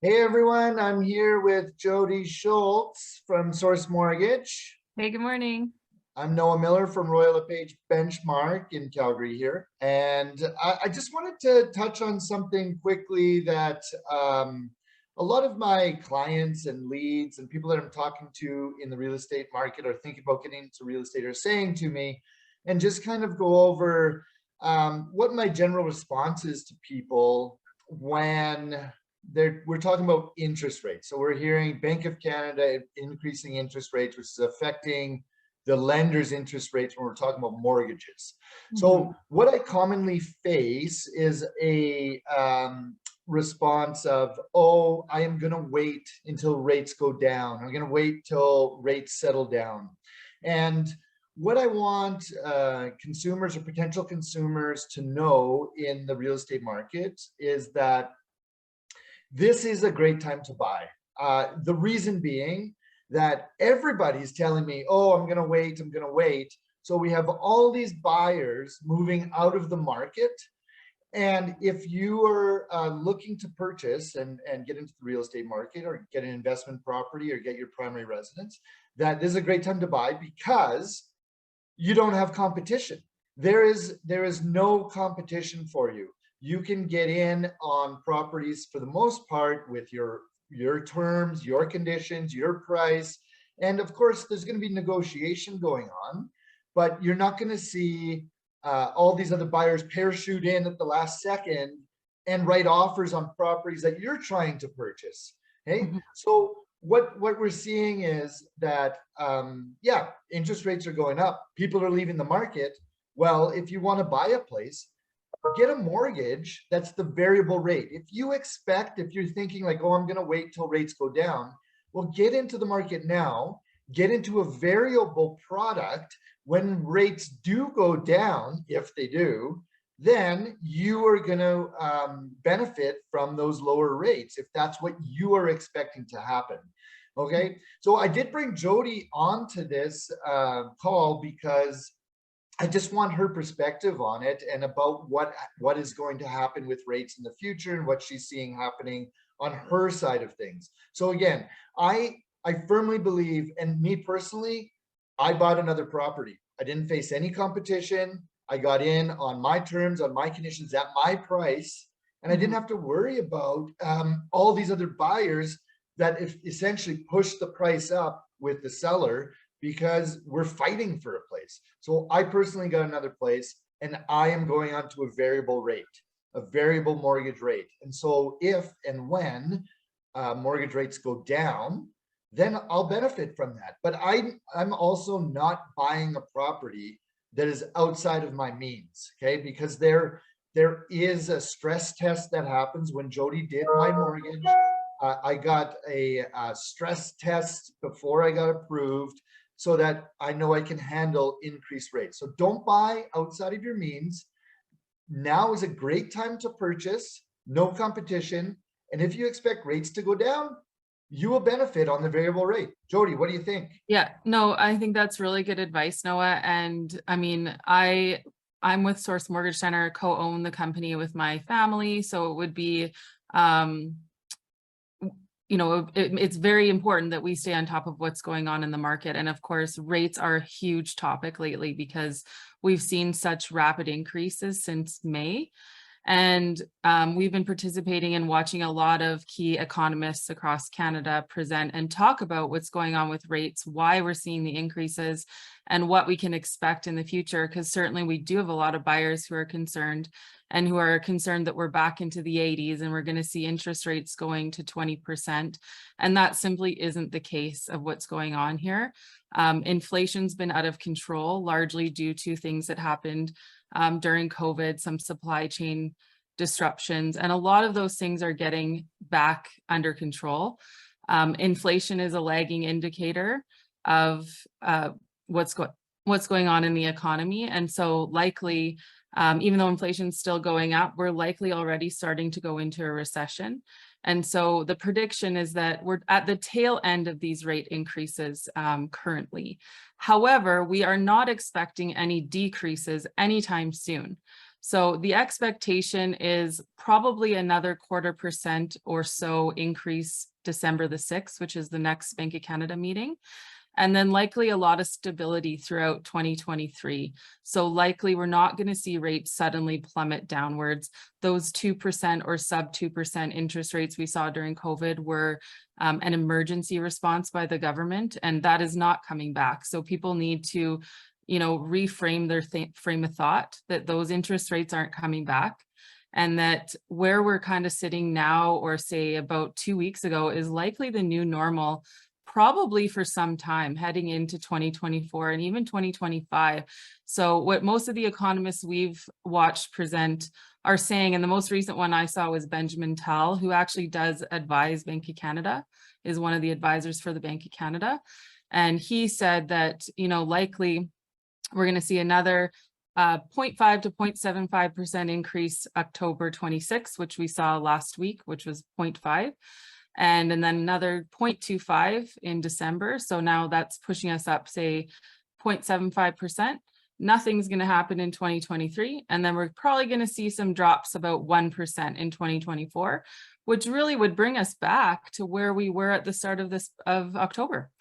Hey everyone, I'm here with Jodi Schulz from Source Mortgage. Hey, good morning. I'm Noah Miller from LePage Benchmark in Calgary here. And I just wanted to touch on something quickly that a lot of my clients and leads and people that I'm talking to in the real estate market are thinking about getting into real estate are saying to me, and just kind of go over what my general response is to people when we're talking about interest rates. So we're hearing Bank of Canada increasing interest rates, which is affecting the lender's interest rates when we're talking about mortgages. Mhm. So what I commonly face is a response of, oh, I am going to wait until rates go down. I'm going to wait till rates settle down. And what I want consumers or potential consumers to know in the real estate market is that this is a great time to buy. The reason being that everybody's telling me, oh, I'm going to wait, I'm going to wait. So we have all these buyers moving out of the market. And if you are looking to purchase and get into the real estate market or get an investment property or get your primary residence, that this is a great time to buy because you don't have competition. There is no competition for you. You can get in on properties for the most part with your terms, your conditions, your price. And of course, there's going to be negotiation going on, but you're not going to see all these other buyers parachute in at the last second and write offers on properties that you're trying to purchase. Okay, Mhm. so what we're seeing is that yeah, interest rates are going up, people are leaving the market. Well, if you want to buy a place, get a mortgage that's the variable rate. If you're thinking like, oh, I'm going to wait till rates go down, well, get into the market now, get into a variable product. When rates do go down, if they do, then you are going to benefit from those lower rates if that's what you are expecting to happen. Okay, so I did bring Jodi onto this call because I just want her perspective on it and about what is going to happen with rates in the future and what she's seeing happening on her side of things. So again, I firmly believe, and me personally, I bought another property. I didn't face any competition. I got in on my terms, on my conditions, at my price, and I didn't Mhm. have to worry about all these other buyers that essentially pushed the price up with the seller because we're fighting for a place. So I personally got another place and I am going on to a variable rate, a variable mortgage rate. And so if and when mortgage rates go down, then I'll benefit from that. But I'm also not buying a property that is outside of my means, okay? Because there is a stress test that happens. When Jodi did my mortgage, I got a stress test before I got approved so that I know I can handle increased rates. So don't buy outside of your means. Now is a great time to purchase, no competition. And if you expect rates to go down, you will benefit on the variable rate. Jodi, what do you think? Yeah, no, I think that's really good advice, Noah. And I mean, I'm with Source Mortgage Center, co-own the company with my family. So it would be um it's very important that we stay on top of what's going on in the market. And of course, rates are a huge topic lately because we've seen such rapid increases since May. And we've been participating and watching a lot of key economists across Canada present and talk about what's going on with rates, why we're seeing the increases, and what we can expect in the future. Because certainly we do have a lot of buyers who are concerned that we're back into the 80s and we're going to see interest rates going to 20%. And that simply isn't the case of what's going on here. Inflation's been out of control, largely due to things that happened during COVID, some supply chain disruptions, and a lot of those things are getting back under control. Inflation is a lagging indicator of what's going on in the economy. And so likely, even though inflation's still going up, we're likely already starting to go into a recession. And so the prediction is that we're at the tail end of these rate increases currently. However, we are not expecting any decreases anytime soon. So the expectation is probably another 0.25% or so increase December the 6th, which is the next Bank of Canada meeting. And then likely a lot of stability throughout 2023. So likely we're not going to see rates suddenly plummet downwards. Those 2% or sub 2% interest rates we saw during COVID were an emergency response by the government, and that is not coming back. So people need to, reframe their frame of thought that those interest rates aren't coming back. And that where we're kind of sitting now, or say about 2 weeks ago, is likely the new normal, probably for some time heading into 2024 and even 2025. So what most of the economists we've watched present are saying, and the most recent one I saw was Benjamin Tal, who actually does advise Bank of Canada, is one of the advisors for the Bank of Canada. And he said that, likely we're going to see another 0.5 to 0.75% increase October 26th, which we saw last week, which was 0.5. And then another 0.25 in December. So now that's pushing us up, say, 0.75%. Nothing's going to happen in 2023. And then we're probably going to see some drops about 1% in 2024, which really would bring us back to where we were at the start of October.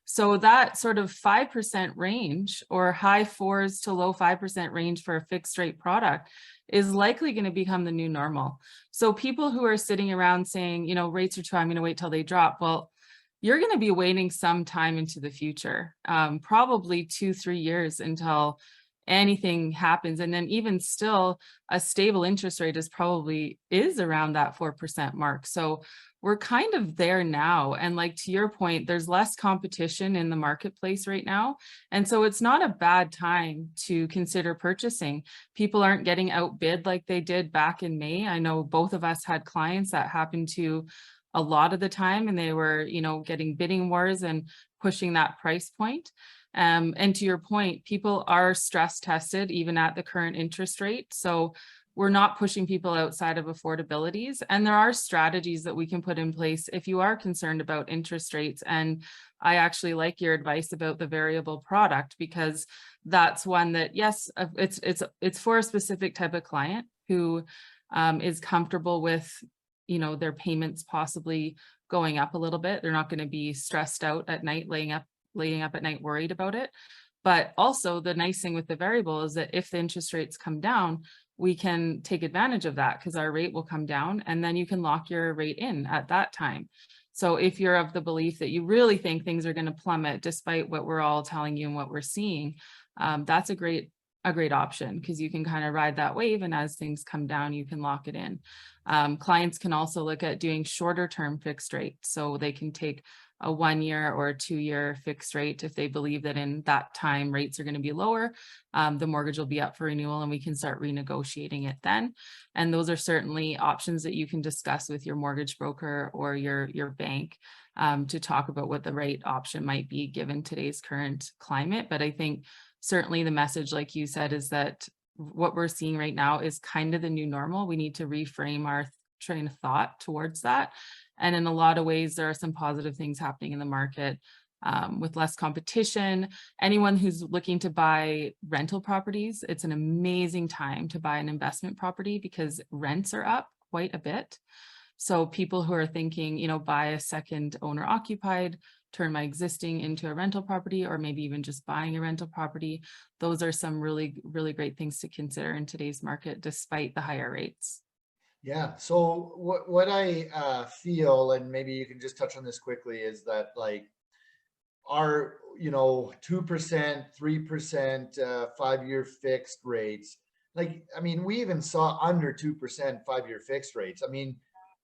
So that sort of 5% range, or high 4s to low 5% range for a fixed rate product, is likely going to become the new normal. So people who are sitting around saying, rates are too, I'm going to wait till they drop. Well, you're going to be waiting some time into the future, probably 2-3 years until anything happens. And then even still, a stable interest rate is around that 4% mark. So we're kind of there now. And like to your point, there's less competition in the marketplace right now. And so it's not a bad time to consider purchasing. People aren't getting outbid like they did back in May. I know both of us had clients that happened to a lot of the time, and they were, getting bidding wars and pushing that price point. And to your point, people are stress tested even at the current interest rate. So we're not pushing people outside of affordabilities. And there are strategies that we can put in place if you are concerned about interest rates. And I actually like your advice about the variable product, because that's one that, yes, it's for a specific type of client who is comfortable with, their payments possibly going up a little bit. They're not going to be stressed out at night, laying up at night worried about it. But also the nice thing with the variable is that if the interest rates come down, we can take advantage of that because our rate will come down, and then you can lock your rate in at that time. So if you're of the belief that you really think things are going to plummet despite what we're all telling you and what we're seeing, that's a great option, because you can kind of ride that wave, and as things come down, you can lock it in. Clients can also look at doing shorter term fixed rate, so they can take a 1 year or a 2 year fixed rate if they believe that in that time rates are going to be lower. The mortgage will be up for renewal, and we can start renegotiating it then. And those are certainly options that you can discuss with your mortgage broker or your bank to talk about what the right option might be given today's current climate. But I think certainly the message, like you said, is that what we're seeing right now is kind of the new normal. We need to reframe our train of thought towards that. And in a lot of ways, there are some positive things happening in the market with less competition. Anyone who's looking to buy rental properties, it's an amazing time to buy an investment property because rents are up quite a bit. So people who are thinking, buy a second owner occupied, turn my existing into a rental property, or maybe even just buying a rental property, those are some really, really great things to consider in today's market, despite the higher rates. Yeah. So what I feel, and maybe you can just touch on this quickly, is that like our 2%, 3% 5-year fixed rates. Like, I mean, we even saw under 2% 5-year fixed rates. I mean,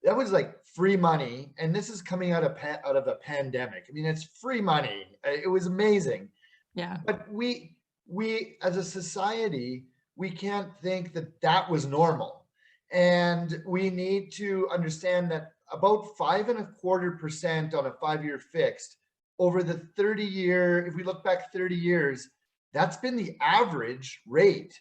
that was like free money, and this is coming out of a pandemic. I mean, it's free money. It was amazing. Yeah. But we as a society, we can't think that was normal. And we need to understand that about 5.25% on a 5-year fixed over the 30-year, if we look back 30 years, that's been the average rate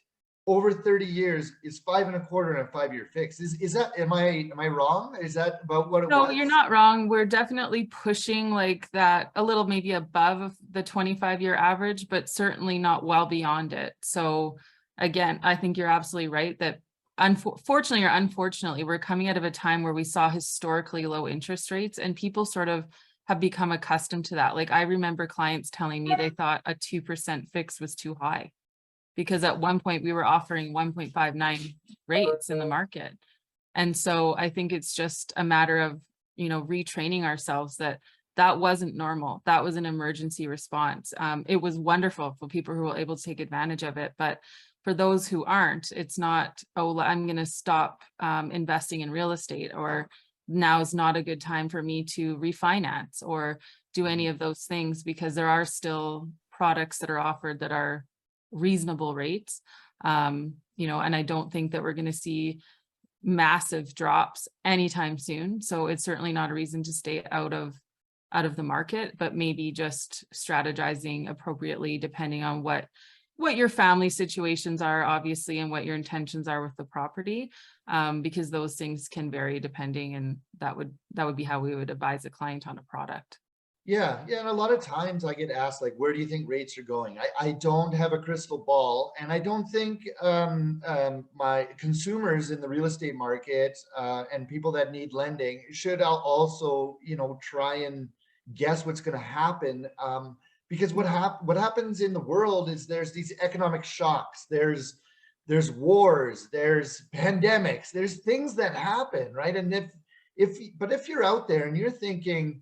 over 30 years is 5.25 on a 5-year fixed. Is that, am I wrong? Is that about what it was? No, you're not wrong. We're definitely pushing like that a little, maybe above the 25-year average, but certainly not well beyond it. So again, I think you're absolutely right that unfortunately or unfortunately, we're coming out of a time where we saw historically low interest rates and people sort of have become accustomed to that. Like I remember clients telling me they thought a 2% fix was too high because at one point we were offering 1.59 rates in the market. And so I think it's just a matter of, retraining ourselves that that wasn't normal. That was an emergency response. It was wonderful for people who were able to take advantage of it. But for those who aren't, it's not, oh, I'm going to stop investing in real estate, or now is not a good time for me to refinance or do any of those things, because there are still products that are offered that are reasonable rates. And I don't think that we're going to see massive drops anytime soon. So it's certainly not a reason to stay out of the market, but maybe just strategizing appropriately depending on what your family situations are, obviously, and what your intentions are with the property, because those things can vary depending, and that would be how we would advise a client on a product. Yeah, and a lot of times I get asked, like, where do you think rates are going? I don't have a crystal ball, and I don't think my consumers in the real estate market and people that need lending should also, try and guess what's going to happen. Because what happens in the world is there's these economic shocks, there's wars, there's pandemics, there's things that happen, right? And if you're out there and you're thinking,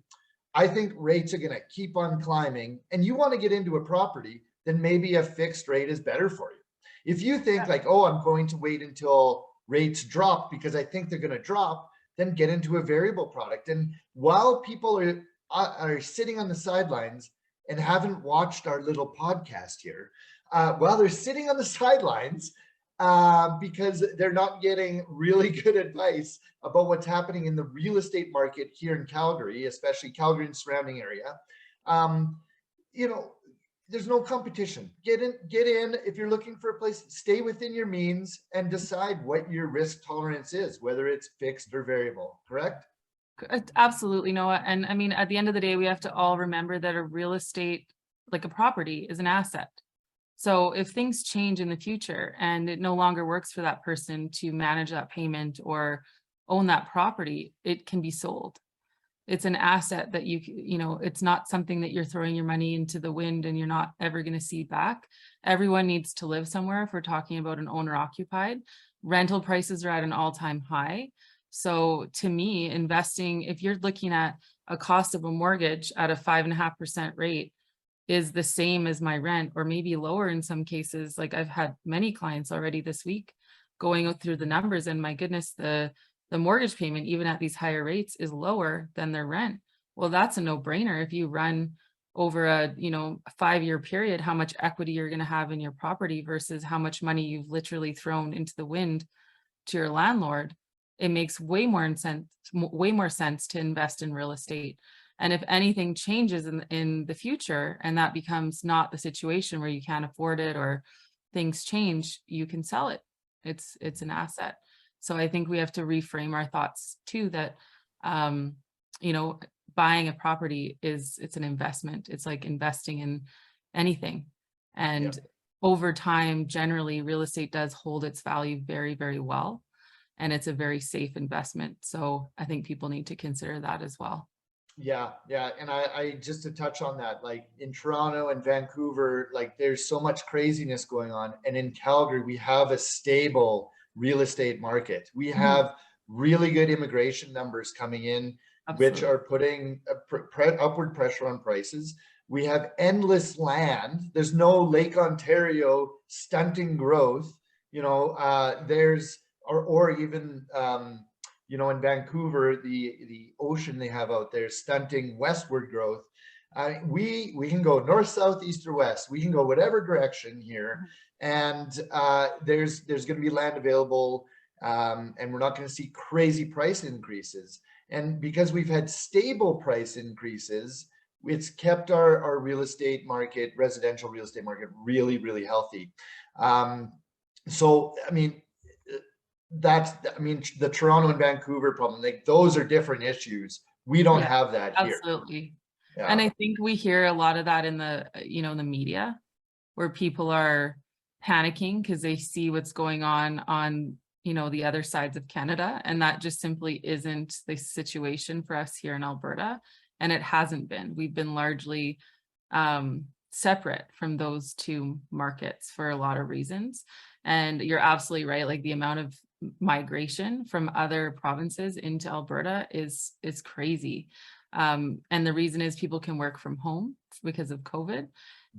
I think rates are going to keep on climbing, and you want to get into a property, then maybe a fixed rate is better for you. If you think like, oh, I'm going to wait until rates drop because I think they're going to drop, then get into a variable product. And while people are sitting on the sidelines and haven't watched our little podcast here, while they're sitting on the sidelines, because they're not getting really good advice about what's happening in the real estate market here in Calgary, especially Calgary and surrounding area. There's no competition. Get in. If you're looking for a place, stay within your means and decide what your risk tolerance is, whether it's fixed or variable, correct? Absolutely, Noah. And I mean, at the end of the day, we have to all remember that a real estate, like a property, is an asset. So if things change in the future and it no longer works for that person to manage that payment or own that property, it can be sold. It's an asset that it's not something that you're throwing your money into the wind and you're not ever going to see back. Everyone needs to live somewhere. If we're talking about an owner occupied, rental prices are at an all-time high. So to me, investing, if you're looking at a cost of a mortgage at a 5.5% rate, is the same as my rent, or maybe lower in some cases. Like I've had many clients already this week going through the numbers, and my goodness, the mortgage payment, even at these higher rates, is lower than their rent. Well, that's a no-brainer. If you run over a 5-year period, how much equity you're going to have in your property versus how much money you've literally thrown into the wind to your landlord, it makes way more sense to invest in real estate. And if anything changes in the future and that becomes not the situation where you can't afford it or things change, you can sell it. It's an asset. So I think we have to reframe our thoughts too, that, buying a property it's an investment. It's like investing in anything. And over time, generally, real estate does hold its value very, very well. And it's a very safe investment. So I think people need to consider that as well. Yeah. And I just to touch on that, like in Toronto and Vancouver, like there's so much craziness going on. And in Calgary, we have a stable real estate market. We have really good immigration numbers coming in, which are putting upward pressure on prices. We have endless land. There's no Lake Ontario stunting growth, or even, in Vancouver, the ocean they have out there stunting westward growth. We can go north, south, east, or west. We can go whatever direction here, and there's going to be land available, and we're not going to see crazy price increases. And because we've had stable price increases, it's kept our real estate market, residential real estate market, really, really healthy. So I mean, the Toronto and Vancouver problem, like those are different issues. We don't have that here. Absolutely. And I think we hear a lot of that in the, in the media, where people are, panicking because they see what's going on, you know, the other sides of Canada. And that just simply isn't the situation for us here in Alberta. And it hasn't been. We've been largely separate from those two markets for a lot of reasons. And you're absolutely right. Like the amount of migration from other provinces into Alberta is crazy. And the reason is people can work from home because of COVID.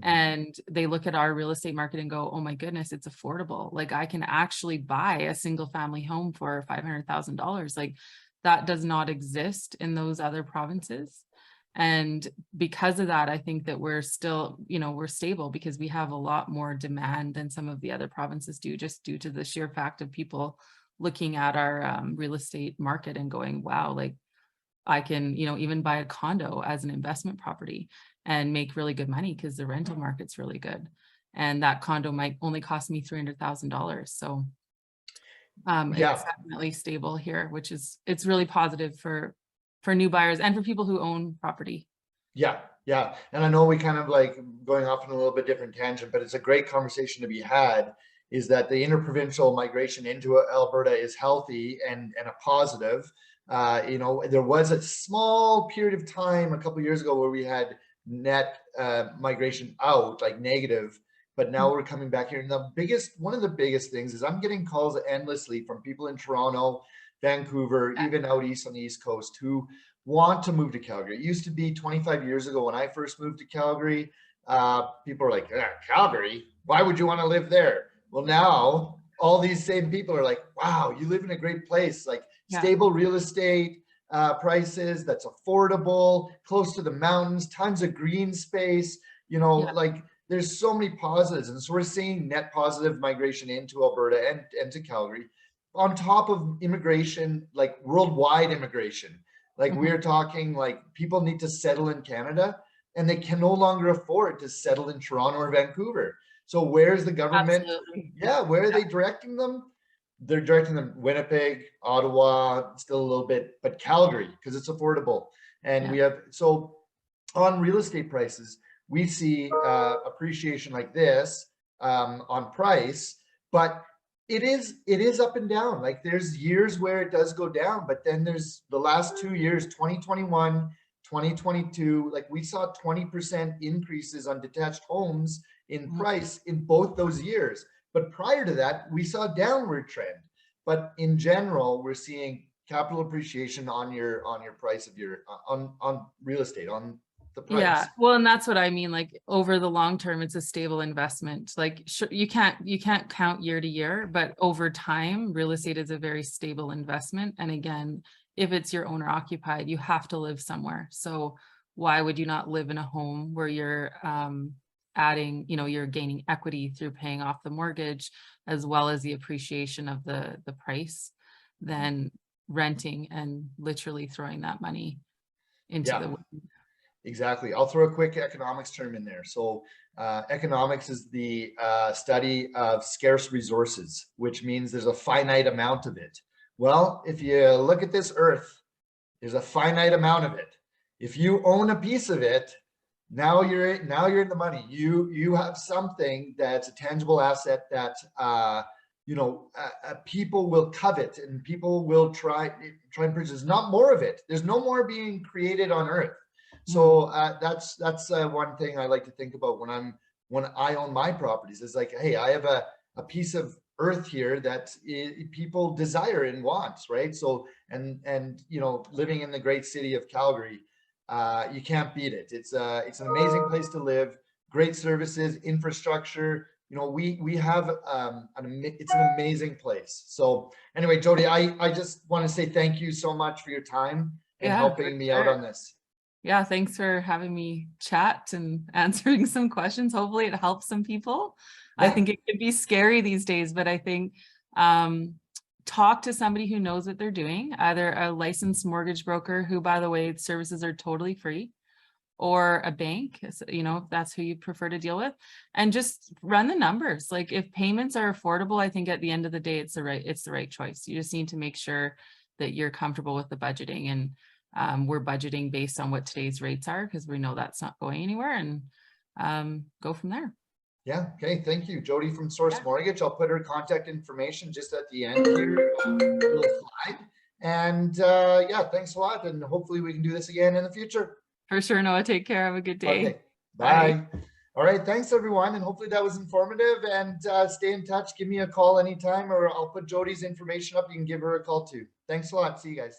And they look at our real estate market and go, oh my goodness, it's affordable. Like I can actually buy a single family home for $500,000. Like that does not exist in those other provinces. And because of that, I think that we're still, you know, we're stable because we have a lot more demand than some of the other provinces do, just due to the sheer fact of people looking at our real estate market and going, wow, like I can, you know, even buy a condo as an investment property and make really good money because the rental market's really good. And that condo might only cost me $300,000. So it's definitely stable here, which is, it's really positive for new buyers and for people who own property. Yeah. And I know we kind of like going off on a little bit different tangent, but it's a great conversation to be had, is that the interprovincial migration into Alberta is healthy and a positive. You know, there was a small period of time a couple of years ago where we had net migration out, like negative, but now we're coming back here. And one of the biggest things is I'm getting calls endlessly from people in Toronto, Vancouver, even out east on the East Coast, who want to move to Calgary. It used to be 25 years ago when I first moved to Calgary, people are like, Calgary, why would you want to live there? Well, now all these same people are like, wow, you live in a great place, like stable real estate prices, that's affordable, close to the mountains, tons of green space, you know, like there's so many positives. And so we're seeing net positive migration into Alberta and to Calgary, on top of immigration, like worldwide immigration. Like we're talking like people need to settle in Canada and they can no longer afford to settle in Toronto or Vancouver. So where's the government? Absolutely. Where are they directing them? They're directing them Winnipeg, Ottawa, still a little bit, but Calgary, because it's affordable. And we have, so on real estate prices, we see appreciation like this on price, but it is up and down. Like there's years where it does go down, but then there's the last 2 years, 2021, 2022, like we saw 20% increases on detached homes in price in both those years. But prior to that, we saw a downward trend. But in general, we're seeing capital appreciation on your price of your on real estate, on the price. Yeah, well, and that's what I mean. Like over the long term, it's a stable investment. Like you can't count year to year, but over time, real estate is a very stable investment. And again, if it's your owner occupied, you have to live somewhere. So why would you not live in a home where you're adding, you know, you're gaining equity through paying off the mortgage, as well as the appreciation of the price, than renting and literally throwing that money into the wind. Exactly. I'll throw a quick economics term in there. So economics is the study of scarce resources, which means there's a finite amount of it. Well, if you look at this earth, there's a finite amount of it. If you own a piece of it, now you're in the money. You have something that's a tangible asset that you know, people will covet and people will try and purchase. Not more of it. There's no more being created on earth. So that's one thing I like to think about when I own my properties. Is like, hey, I have a piece of earth here that people desire and wants, right? So and you know, living in the great city of Calgary, you can't beat it. It's an amazing place to live. Great services, infrastructure. You know, we have it's an amazing place. So anyway, Jodi, I just want to say thank you so much for your time and helping me out on this. Yeah, thanks for having me chat and answering some questions. Hopefully it helps some people. I think it can be scary these days, but I think talk to somebody who knows what they're doing, either a licensed mortgage broker, who, by the way, services are totally free, or a bank, you know, if that's who you prefer to deal with, and just run the numbers. Like if payments are affordable, I think at the end of the day, it's the right choice. You just need to make sure that you're comfortable with the budgeting, and we're budgeting based on what today's rates are, because we know that's not going anywhere, and go from there. Yeah. Okay. Thank you, Jodi from Source Yeah. Mortgage. I'll put her contact information just at the end here, little slide. And yeah, thanks a lot. And hopefully we can do this again in the future. For sure, Noah. Take care. Have a good day. Okay. Bye. Bye. All right. Thanks, everyone. And hopefully that was informative. And stay in touch. Give me a call anytime, or I'll put Jodi's information up. You can give her a call too. Thanks a lot. See you guys.